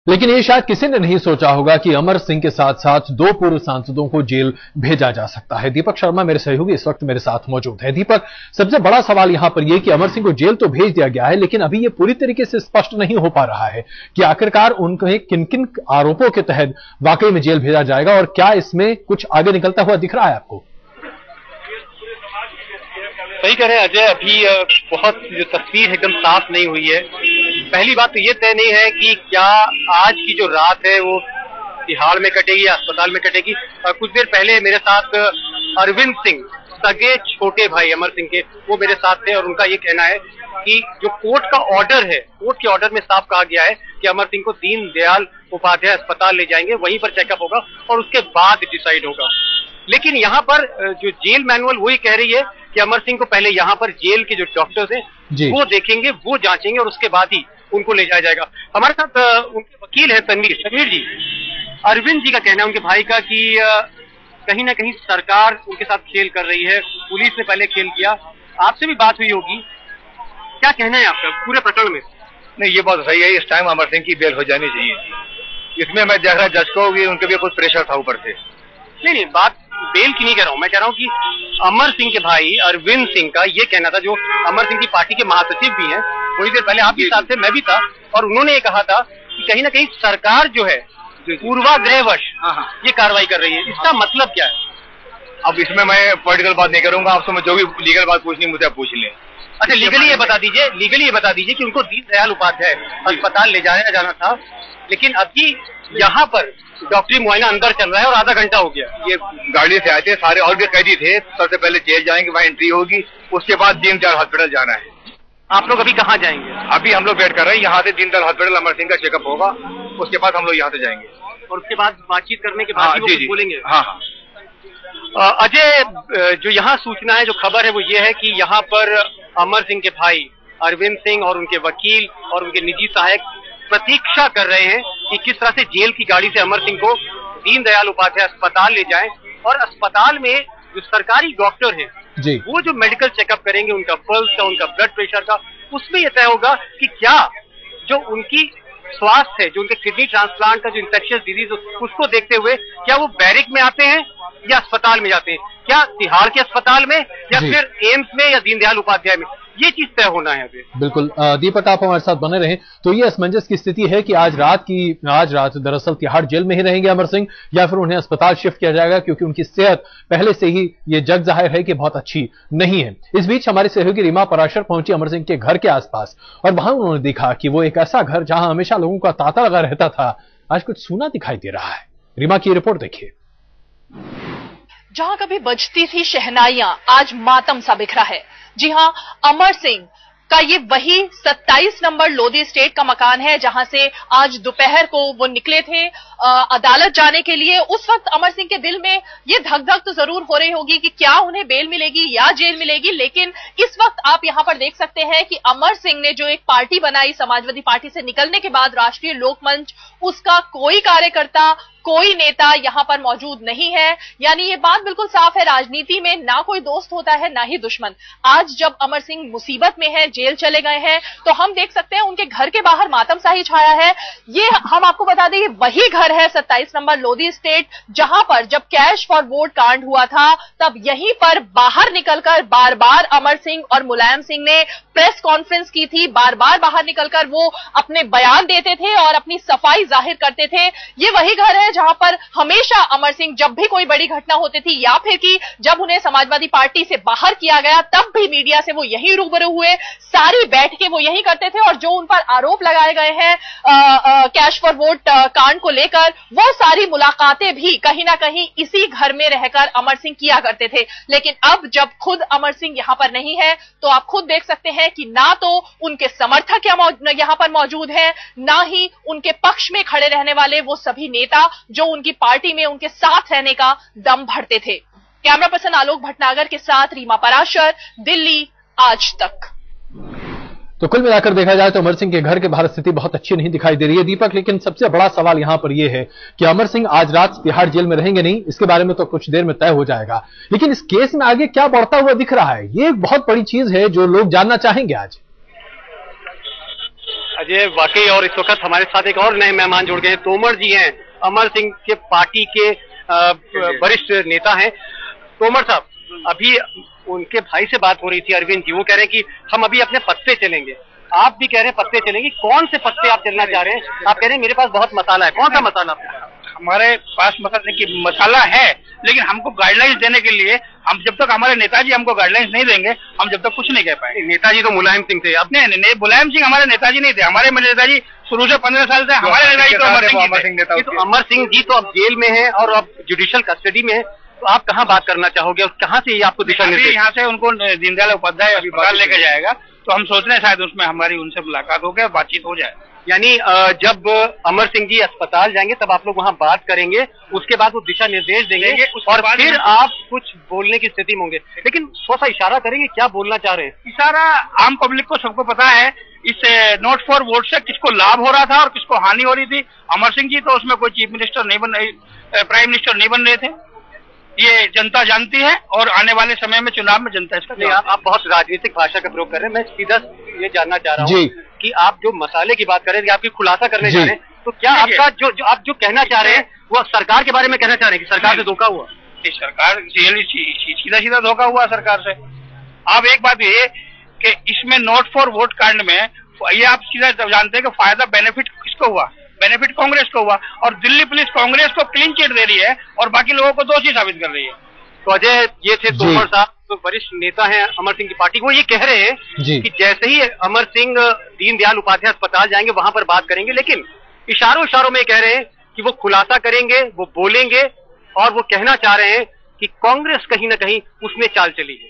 लेकिन ये शायद किसी ने नहीं सोचा होगा कि अमर सिंह के साथ साथ दो पूर्व सांसदों को जेल भेजा जा सकता है। दीपक शर्मा मेरे सहयोगी इस वक्त मेरे साथ मौजूद है। दीपक, सबसे बड़ा सवाल यहां पर यह कि अमर सिंह को जेल तो भेज दिया गया है, लेकिन अभी यह पूरी तरीके से स्पष्ट नहीं हो पा रहा है कि आखिरकार उनको किन किन आरोपों के तहत वाकई में जेल भेजा जाएगा और क्या इसमें कुछ आगे निकलता हुआ दिख रहा है आपको? सही कह रहे हैं अजय, अभी बहुत जो तस्वीर एकदम साफ नहीं हुई है। पहली बात तो ये तय नहीं है कि क्या आज की जो रात है वो तिहाड़ में कटेगी या अस्पताल में कटेगी। कुछ देर पहले मेरे साथ अरविंद सिंह, सगे छोटे भाई अमर सिंह के, वो मेरे साथ थे और उनका ये कहना है कि जो कोर्ट का ऑर्डर है, कोर्ट के ऑर्डर में साफ कहा गया है कि अमर सिंह को दीनदयाल उपाध्याय अस्पताल ले जाएंगे, वहीं पर चेकअप होगा और उसके बाद डिसाइड होगा। लेकिन यहाँ पर जो जेल मैनुअल वही कह रही है कि अमर सिंह को पहले यहाँ पर जेल के जो डॉक्टर्स हैं वो देखेंगे, वो जांचेंगे और उसके बाद ही उनको ले जाया जाएगा। हमारे साथ उनके वकील है तनवीर जी। अरविंद जी का कहना है उनके भाई का कि कहीं ना कहीं सरकार उनके साथ खेल कर रही है, पुलिस ने पहले खेल किया। आपसे भी बात हुई होगी, क्या कहना है आपका पूरे प्रकरण में? नहीं, ये बात सही है, इस टाइम अमर सिंह की बेल हो जानी चाहिए। इसमें मैं देख रहा जज को भी, उनके भी कुछ प्रेशर था ऊपर से। नहीं, बात बेल की नहीं कह रहा हूं, मैं कह रहा हूं कि अमर सिंह के भाई अरविंद सिंह का ये कहना था, जो अमर सिंह की पार्टी के महासचिव भी हैं, थोड़ी देर पहले आप भी साथ थे, मैं भी था, और उन्होंने ये कहा था कि कहीं ना कहीं सरकार जो है पूर्वाग्रहवश ये कार्रवाई कर रही है। इसका मतलब क्या है? अब इसमें मैं पॉलिटिकल बात नहीं करूंगा, आपसे मैं जो भी लीगल बात पूछनी मुझे पूछ लें। अच्छा, लीगली ये बता दीजिए कि उनको दीनदयाल उपाध्याय अस्पताल ले जाया जाना था, लेकिन अभी यहाँ पर डॉक्टरी मुआयना अंदर चल रहा है और आधा घंटा हो गया। ये गाड़ी से आए थे, सारे और भी कैदी थे। सबसे पहले जेल जाएंगे, वहाँ एंट्री होगी, उसके बाद दीनदयाल हॉस्पिटल जाना है। आप लोग अभी कहाँ जाएंगे? अभी हम लोग वेट कर रहे हैं, यहाँ से दीनदयाल हॉस्पिटल अमर सिंह का चेकअप होगा, उसके बाद हम लोग यहाँ से जाएंगे और उसके बाद बातचीत करने के बाद वो बोलेंगे। हाँ। अजय, जो यहाँ सूचना है, जो खबर है वो ये है कि यहाँ पर अमर सिंह के भाई अरविंद सिंह और उनके वकील और उनके निजी सहायक प्रतीक्षा कर रहे हैं कि किस तरह से जेल की गाड़ी से अमर सिंह को दीनदयाल उपाध्याय अस्पताल ले जाएं और अस्पताल में जो सरकारी डॉक्टर हैं वो जो मेडिकल चेकअप करेंगे, उनका पल्स का, उनका ब्लड प्रेशर का, उसमें यह तय होगा कि क्या जो उनकी स्वास्थ्य है, जो उनके किडनी ट्रांसप्लांट का जो इन्फेक्शियस डिजीज, उसको देखते हुए क्या वो बैरिक में आते हैं या अस्पताल में जाते हैं, क्या तिहाड़ के अस्पताल में या फिर एम्स में या दीनदयाल उपाध्याय में, ये चीज तय होना है अभी। बिल्कुल दीपक, आप हमारे साथ बने रहें। तो ये असमंजस की स्थिति है कि आज रात दरअसल तिहाड़ जेल में ही रहेंगे अमर सिंह, या फिर उन्हें अस्पताल शिफ्ट किया जाएगा, क्योंकि उनकी सेहत पहले से ही ये जग जाहिर है कि बहुत अच्छी नहीं है। इस बीच हमारी सहयोगी रीमा पराशर पहुंची अमर सिंह के घर के आसपास और वहां उन्होंने देखा कि वो एक ऐसा घर जहां हमेशा लोगों का तांता लगा रहता था, आज कुछ सूना दिखाई दे रहा है। रीमा की रिपोर्ट देखिए। जहां कभी बजती थी शहनाइयां, आज मातम सा बिखरा है। जी हां, अमर सिंह का ये वही 27 नंबर लोधी स्टेट का मकान है जहां से आज दोपहर को वो निकले थे अदालत जाने के लिए। उस वक्त अमर सिंह के दिल में ये धक धक तो जरूर हो रही होगी कि क्या उन्हें बेल मिलेगी या जेल मिलेगी, लेकिन इस वक्त आप यहां पर देख सकते हैं कि अमर सिंह ने जो एक पार्टी बनाई समाजवादी पार्टी से निकलने के बाद, राष्ट्रीय लोकमंच, उसका कोई कार्यकर्ता, कोई नेता यहां पर मौजूद नहीं है। यानी ये बात बिल्कुल साफ है, राजनीति में ना कोई दोस्त होता है ना ही दुश्मन। आज जब अमर सिंह मुसीबत में है, जेल चले गए हैं, तो हम देख सकते हैं उनके घर के बाहर मातम सा ही छाया है। ये हम आपको बता दें, वही घर है 27 नंबर लोधी स्टेट, जहां पर जब कैश फॉर वोट कांड हुआ था, तब यहीं पर बाहर निकलकर बार बार अमर सिंह और मुलायम सिंह ने प्रेस कॉन्फ्रेंस की थी। बार बार बाहर निकलकर वो अपने बयान देते थे और अपनी सफाई जाहिर करते थे। ये वही घर है जहां पर हमेशा अमर सिंह, जब भी कोई बड़ी घटना होती थी या फिर कि जब उन्हें समाजवादी पार्टी से बाहर किया गया, तब भी मीडिया से वो यहीं रूबरू हुए, सारी बैठकें वो यहीं करते थे। और जो उन पर आरोप लगाए गए हैं कैश फॉर वोट कांड को लेकर, वो सारी मुलाकातें भी कहीं ना कहीं इसी घर में रहकर अमर सिंह किया करते थे। लेकिन अब जब खुद अमर सिंह यहां पर नहीं है, तो आप खुद देख सकते हैं कि ना तो उनके समर्थक यहां पर मौजूद हैं, ना ही उनके पक्ष में खड़े रहने वाले वो सभी नेता जो उनकी पार्टी में उनके साथ रहने का दम भरते थे। कैमरा पर्सन आलोक भटनागर के साथ रीमा पराशर, दिल्ली आज तक। तो कुल मिलाकर देखा जाए तो अमर सिंह के घर के बाहर स्थिति बहुत अच्छी नहीं दिखाई दे रही है दीपक, लेकिन सबसे बड़ा सवाल यहां पर यह है कि अमर सिंह आज रात तिहाड़ जेल में रहेंगे नहीं, इसके बारे में तो कुछ देर में तय हो जाएगा। लेकिन इस केस में आगे क्या बढ़ता हुआ दिख रहा है, ये एक बहुत बड़ी चीज है जो लोग जानना चाहेंगे आज। अजय वाकई, और इस वक्त हमारे साथ एक और नए मेहमान जुड़ गए हैं। तोमर जी हैं, अमर सिंह के पार्टी के वरिष्ठ नेता हैं। तोमर साहब, अभी उनके भाई से बात हो रही थी, अरविंद जी, वो कह रहे हैं कि हम अभी अपने पत्ते चलेंगे, आप भी कह रहे हैं पत्ते चलेंगे। कौन से पत्ते आप चलना चाह रहे हैं? आप कह रहे हैं मेरे पास बहुत मसाला है। कौन सा मसाला? हमारे पास मसाला है, लेकिन हमको गाइडलाइंस देने के लिए, हम जब तक हमारे नेताजी हमको गाइडलाइंस नहीं देंगे, हम जब तक कुछ नहीं कह पाएंगे। नेताजी तो मुलायम सिंह थे। अब नहीं, मुलायम सिंह हमारे नेताजी नहीं थे। हमारे नेताजी शुरू से 15 साल से हमारे नेताजी तो अमर सिंह जी तो अब जेल में है और अब जुडिशियल कस्टडी में है, तो आप कहाँ बात करना चाहोगे और कहाँ से ये आपको दिशा निर्देश? यहाँ से उनको दीनदयाल उपाध्याय अस्पताल लेकर जाएगा, तो हम सोच रहे हैं शायद उसमें हमारी उनसे मुलाकात हो गया, बातचीत हो जाए। यानी जब अमर सिंह जी अस्पताल जाएंगे तब आप लोग वहाँ बात करेंगे, उसके बाद वो दिशा निर्देश देंगे और फिर आप कुछ बोलने की स्थिति में होंगे। लेकिन थोड़ा सा इशारा करेंगे, क्या बोलना चाह रहे हैं? इशारा आम पब्लिक को सबको पता है, इस नोट फॉर वोट से किसको लाभ हो रहा था और किसको हानि हो रही थी। अमर सिंह जी तो उसमें कोई चीफ मिनिस्टर नहीं बन रहे, प्राइम मिनिस्टर नहीं बन रहे थे, ये जनता जानती है, और आने वाले समय में चुनाव में जनता इसका। आप बहुत राजनीतिक भाषा का प्रयोग कर रहे हैं। मैं सीधा ये जानना चाह रहा हूँ कि आप जो मसाले की बात कर रहे हैं, आपकी खुलासा करने जा रहे हैं, तो क्या आपका जो आप जो कहना चाह रहे हैं वो सरकार के बारे में कहना चाह रहे हैं कि सरकार से धोखा हुआ? सरकार सीधा धोखा हुआ सरकार से। आप एक बात ये कि इसमें नोट फॉर वोट कांड में ये आप सीधा जानते हैं कि फायदा बेनिफिट किसको हुआ? बेनिफिट कांग्रेस को हुआ, और दिल्ली पुलिस कांग्रेस को क्लीन चिट दे रही है और बाकी लोगों को दोषी साबित कर रही है। तो अजय, ये थे तोमर साहब, तो वरिष्ठ नेता हैं अमर सिंह की पार्टी। वो ये कह रहे हैं कि जैसे ही अमर सिंह दीनदयाल उपाध्याय अस्पताल जाएंगे वहां पर बात करेंगे, लेकिन इशारों में कह रहे हैं कि वो खुलासा करेंगे, वो बोलेंगे, और वो कहना चाह रहे हैं कि कांग्रेस कहीं ना कहीं उसमें चाल चली है।